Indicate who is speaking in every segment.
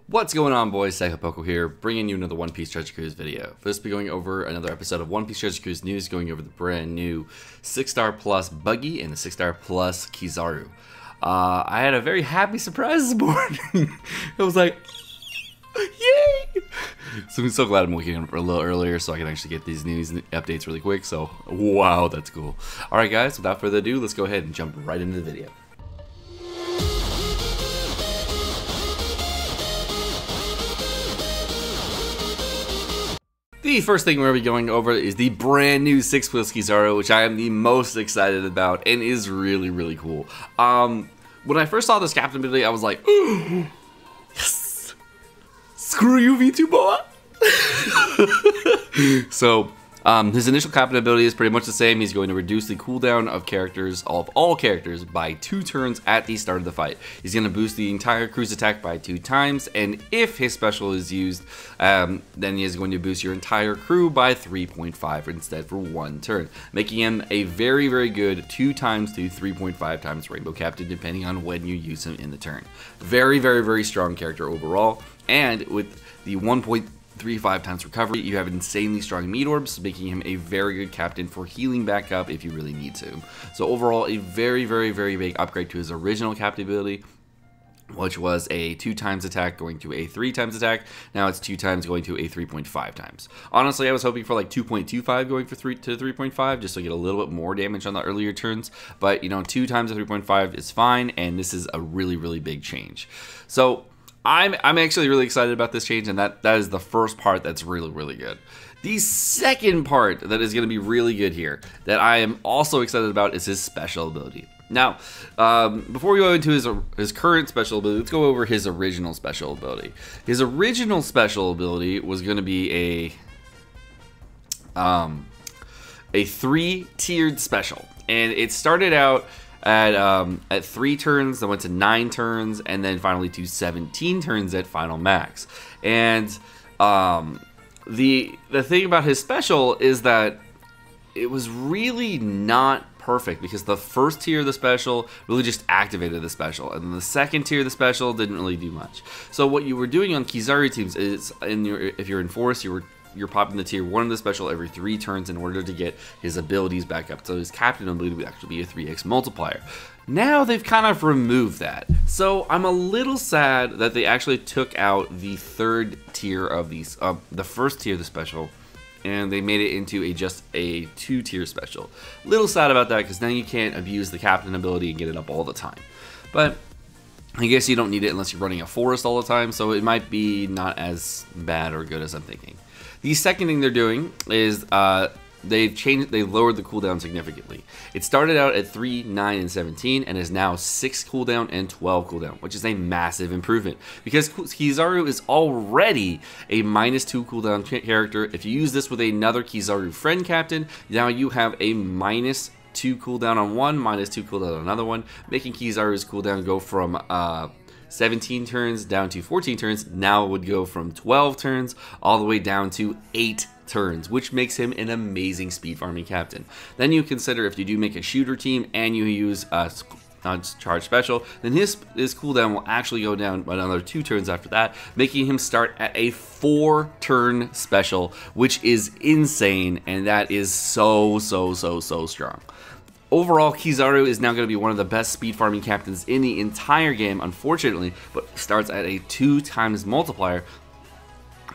Speaker 1: What's going on, boys? Sekapoko here, bringing you another One Piece Treasure Cruise video. First, be going over another episode of One Piece Treasure Cruise news, going over the brand new 6-star plus Buggy and the 6-star plus Kizaru. I had a very happy surprise this morning. I was like, yay! So I'm so glad I'm waking up a little earlier so I can actually get these news updates really quick. So, wow, that's cool. Alright guys, without further ado, let's go ahead and jump right into the video. The first thing we're going to be going over is the brand new 6 plus Kizaru, which I am the most excited about and is really, really cool. When I first saw this captain ability, I was like, yes! Screw you, V2 Boa! So, his initial captain ability is pretty much the same. He's going to reduce the cooldown of all characters by 2 turns at the start of the fight. He's going to boost the entire crew's attack by 2 times, and if his special is used, then he is going to boost your entire crew by 3.5 instead for 1 turn, making him a very, very good 2 times to 3.5 times Rainbow Captain, depending on when you use him in the turn. Very, very, very strong character overall, and with the 1.35 times recovery, you have insanely strong meat orbs, making him a very good captain for healing back up if you really need to. So overall, a very, very, very big upgrade to his original captain ability, which was a 2 times attack going to a 3 times attack. Now it's 2 times going to a 3.5 times. Honestly, I was hoping for like 2.25 going for 3 to 3.5, just to get a little bit more damage on the earlier turns. But you know, 2 times a 3.5 is fine, and this is a really, really big change. So I'm actually really excited about this change, and that is the first part that's really, really good. The second part that is going to be really good here, that I am also excited about, is his special ability. Now, before we go into his current special ability, let's go over his original special ability. His original special ability was going to be a 3-tiered special, and it started out at 3 turns, then went to 9 turns, and then finally to 17 turns at final max. And the thing about his special is that it was really not perfect, because the first tier of the special really just activated the special, and then the second tier of the special didn't really do much. So what you were doing on Kizaru teams is, if you're in Forest, you're popping the tier 1 of the special every 3 turns in order to get his abilities back up. So his captain ability would actually be a 3x multiplier. Now they've kind of removed that. So I'm a little sad that they actually took out the 3rd tier of these, the first tier of the special, and they made it into just a 2-tier special. Little sad about that, because now you can't abuse the captain ability and get it up all the time. But I guess you don't need it unless you're running a Forest all the time, so it might be not as bad or good as I'm thinking. The second thing they're doing is they've lowered the cooldown significantly. It started out at 3, 9, and 17, and is now 6 cooldown and 12 cooldown, which is a massive improvement, because Kizaru is already a -2 cooldown character. If you use this with another Kizaru friend captain, now you have a -2 cooldown on one, -2 cooldown on another one, making Kizaru's cooldown go from 17 turns down to 14 turns. Now it would go from 12 turns all the way down to 8 turns, which makes him an amazing speed farming captain. Then you consider if you do make a shooter team and you use non-charge special, then his cooldown will actually go down by another 2 turns after that, making him start at a 4-turn special, which is insane, and that is so strong. Overall, Kizaru is now going to be one of the best speed farming captains in the entire game, unfortunately, but starts at a 2 times multiplier.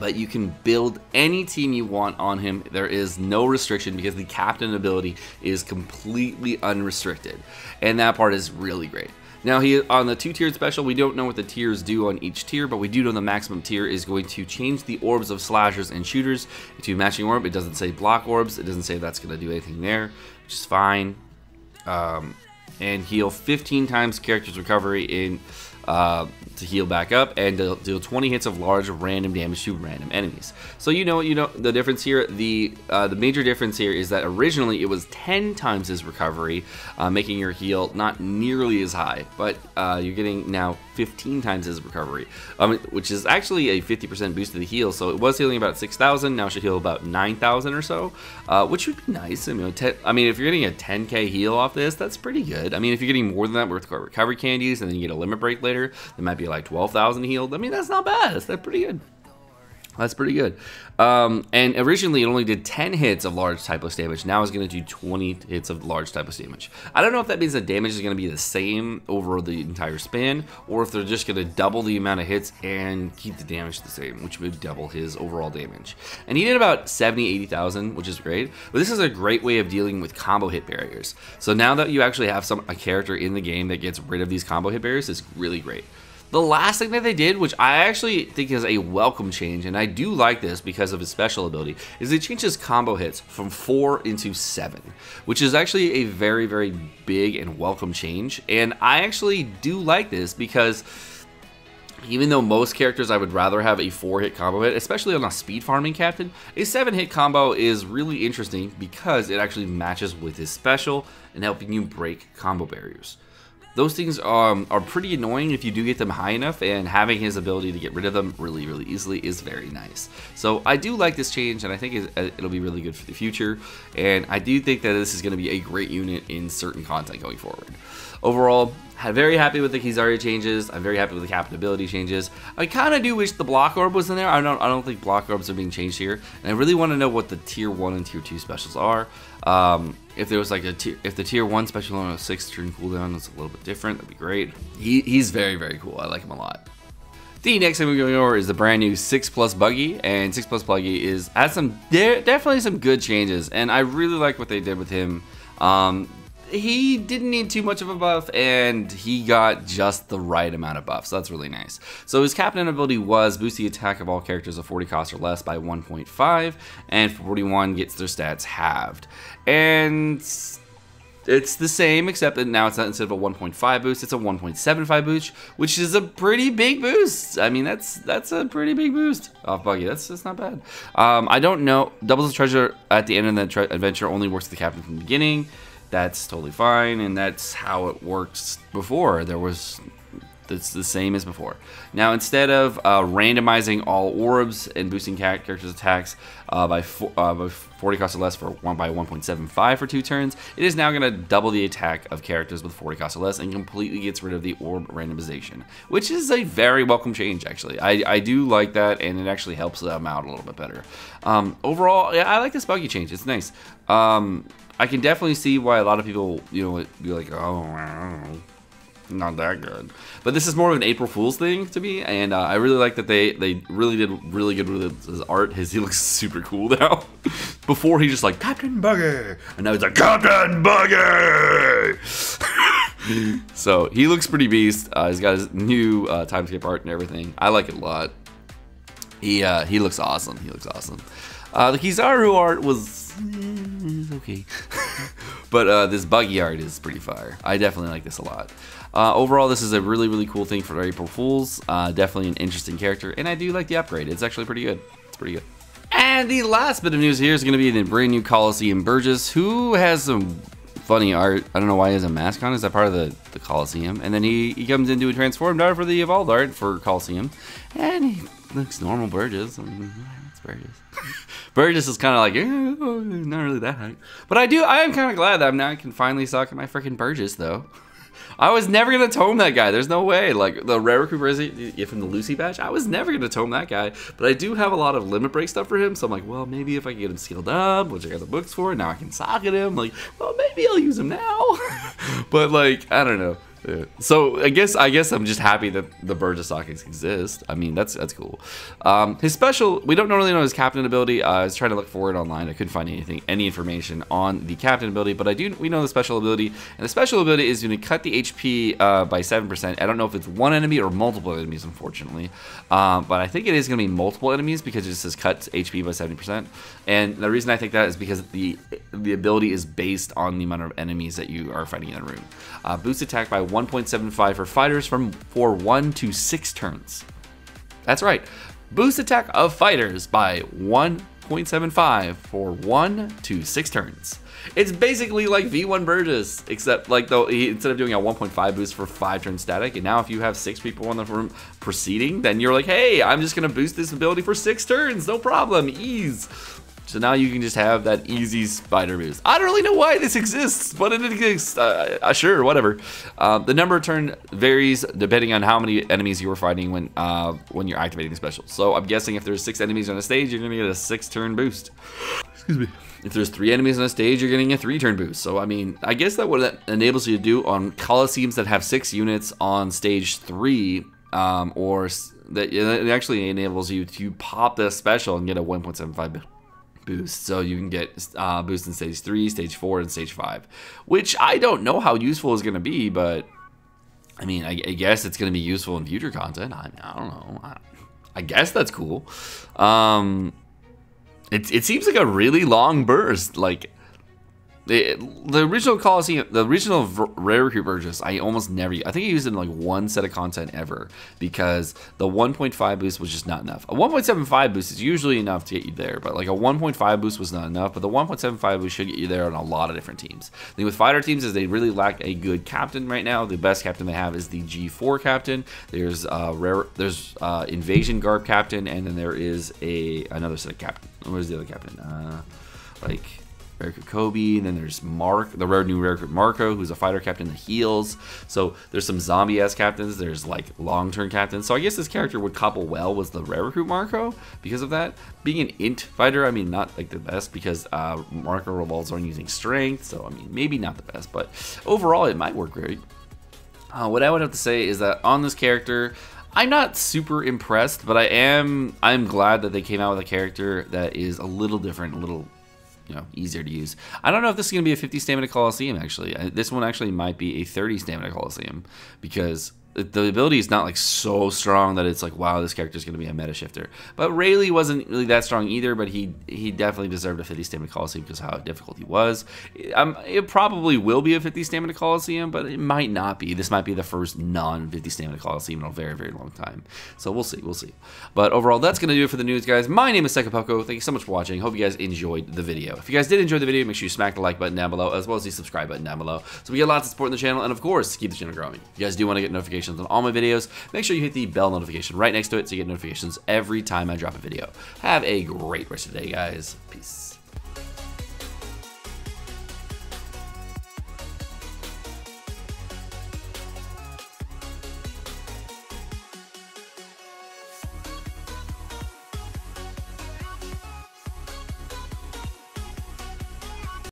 Speaker 1: But you can build any team you want on him. There is no restriction, because the captain ability is completely unrestricted, and that part is really great. Now, on the 2-tiered special, we don't know what the tiers do on each tier, but we do know the maximum tier is going to change the orbs of slashers and shooters to matching orb. It doesn't say block orbs. It doesn't say that's going to do anything there, which is fine. And heal 15 times character's recovery to heal back up, and deal 20 hits of large random damage to random enemies. So you know the difference here. The major difference here is that originally it was 10 times his recovery, making your heal not nearly as high, but you're getting now 15 times his recovery, which is actually a 50% boost to the heal. So it was healing about 6,000, now it should heal about 9,000 or so, which would be nice. I mean, if you're getting a 10k heal off this, that's pretty good. I mean, if you're getting more than that with recovery candies and then you get a limit break later, that might be like 12,000 healed. I mean, that's not bad. That's pretty good. That's pretty good. And originally it only did 10 hits of large typeless damage. Now it's going to do 20 hits of large typeless damage. I don't know if that means the damage is going to be the same over the entire span, or if they're just going to double the amount of hits and keep the damage the same, which would double his overall damage. And he did about 70, 80,000, which is great. But this is a great way of dealing with combo hit barriers. So now that you actually have a character in the game that gets rid of these combo hit barriers, is really great. The last thing that they did, which I actually think is a welcome change, and I do like this because of his special ability, is they changed his combo hits from 4 into 7, which is actually a very, very big and welcome change. And I actually do like this because even though most characters I would rather have a 4-hit combo hit, especially on a speed farming captain, a 7-hit combo is really interesting because it actually matches with his special and helping you break combo barriers. Those things are pretty annoying if you do get them high enough, and having his ability to get rid of them really, really easily is very nice. So I do like this change, and I think it'll be really good for the future, and I do think that this is going to be a great unit in certain content going forward. Overall, I'm very happy with the Kizaru changes. I'm very happy with the captain ability changes. I kind of do wish the block orb was in there. I don't think block orbs are being changed here, and I really want to know what the tier 1 and tier 2 specials are. If there was like if the tier 1 special on a 6-turn cooldown was a little bit different, that'd be great. He's very, very cool. I like him a lot. The next thing we're going over is the brand new 6+ Buggy, and 6+ Buggy has definitely some good changes, and I really like what they did with him. He didn't need too much of a buff, and he got just the right amount of buff, so that's really nice. So his captain ability was boost the attack of all characters of 40 cost or less by 1.5, and 41 gets their stats halved. And it's the same, except that now it's not, instead of a 1.5 boost, it's a 1.75 boost, which is a pretty big boost. I mean, that's a pretty big boost off Buggy. That's not bad. I don't know. Doubles the treasure at the end of the adventure only works with the captain from the beginning. That's totally fine, and that's how it works before. It's the same as before. Now, instead of randomizing all orbs and boosting characters' attacks by 40 cost or less by 1.75 for 2 turns, it is now going to double the attack of characters with 40 cost or less and completely gets rid of the orb randomization, which is a very welcome change, actually. I do like that, and it actually helps them out a little bit better. Overall, yeah, I like this Buggy change. It's nice. I can definitely see why a lot of people, be like, oh, not that good. But this is more of an April Fool's thing to me, and I really like that they really did really good with his art. He looks super cool now. Before he just like Captain Buggy, and now he's like Captain Buggy. So he looks pretty beast. He's got his new time skip art and everything. I like it a lot. He looks awesome. He looks awesome. The Kizaru art was okay. But this Buggy art is pretty fire. I definitely like this a lot. Overall, this is a really, really cool thing for April Fools. Definitely an interesting character, and I do like the upgrade. It's actually pretty good. It's pretty good. And the last bit of news here is going to be the brand new Colosseum Burgess, who has some funny art. I don't know why he has a mask on. Is that part of the Colosseum? And then he comes into a transformed art for the evolved art for Colosseum, and he looks normal Burgess. It's Burgess. Burgess is kind of like, not really that hype. But I am kind of glad that now I can finally suck at my freaking Burgess, though. I was never going to tome that guy. There's no way. Like, the rare recuperacy from the Lucy badge, I was never going to tome that guy. But I do have a lot of limit break stuff for him. So I'm like, well, maybe if I get him skilled up, which I got the books for, now I can sock at him. Like, well, maybe I'll use him now. But, like, I don't know. Yeah. So I guess I'm just happy that the Burgess sockets exist. I mean, that's cool. His special, we don't really know his captain ability. I was trying to look for it online. I couldn't find any information on the captain ability, but we know the special ability, and the special ability is going to cut the HP by 7%. I don't know if it's one enemy or multiple enemies, unfortunately, but I think it is going to be multiple enemies because it just says cut HP by 70%. And the reason I think that is because the ability is based on the amount of enemies that you are fighting in a room. Boost attack by 1.75 for fighters for 1 to 6 turns. That's right. Boost attack of fighters by 1 1.75 for 1 to 6 turns. It's basically like V1 Burgess, except like though instead of doing a 1.5 boost for 5 turns static, and now if you have 6 people in the room proceeding, then you're like, hey, I'm just gonna boost this ability for 6 turns, no problem, ease. So now you can just have that easy spider boost. I don't really know why this exists, but it exists. Sure, whatever. The number of turn varies depending on how many enemies you are fighting when you're activating the special. So I'm guessing if there's 6 enemies on a stage, you're gonna get a 6-turn boost. Excuse me. If there's 3 enemies on a stage, you're getting a 3-turn boost. So I mean, I guess that what that enables you to do on Colosseums that have 6 units on stage 3, or that it actually enables you to pop the special and get a 1.75 boost, so you can get boost in stage 3, stage 4, and stage 5, which I don't know how useful it's going to be, but I mean, I guess it's going to be useful in future content. I don't know. I guess that's cool. It seems like a really long burst. Like the original Colosseum, the original Rare Recruit Burgess, I almost never, I think I used it in like 1 set of content ever, because the 1.5 boost was just not enough. A 1.75 boost is usually enough to get you there, but like a 1.5 boost was not enough, but the 1.75 boost should get you there on a lot of different teams. The thing with fighter teams is they really lack a good captain right now. The best captain they have is the G4 captain. There's Invasion Garb captain, and then there is another set of captain. Where's the other captain? Like Rare Recruit Kobe, and then there's the new Rare Recruit Marco, who's a fighter captain that heals. So there's some zombie-ass captains. There's like long-term captains. So I guess this character would couple well with the Rare Recruit Marco because of that. Being an int fighter, I mean, not like the best, because Marco revolves on using strength. So I mean, maybe not the best, but overall it might work great. What I would have to say is that on this character, I'm not super impressed, but I'm glad that they came out with a character that is a little different, a little, you know, easier to use. I don't know if this is going to be a 50 stamina Colosseum, actually. This one actually might be a 30 stamina Colosseum, because the ability is not like so strong that it's like, wow, this character is going to be a meta shifter. But Rayleigh wasn't really that strong either, but he definitely deserved a 50 stamina Colosseum because of how difficult he was. It probably will be a 50 stamina Colosseum, but it might not be. This might be the first non-50 stamina Colosseum in a very, very long time. So we'll see, we'll see. But overall, that's going to do it for the news, guys. My name is Sekapoko. Thank you so much for watching. Hope you guys enjoyed the video. If you guys did enjoy the video, make sure you smack the like button down below, as well as the subscribe button down below, so we get lots of support in the channel, and of course, keep the channel growing. If you guys do want to get notifications on all my videos, make sure you hit the bell notification right next to it so you get notifications every time I drop a video. Have a great rest of the day, guys. Peace.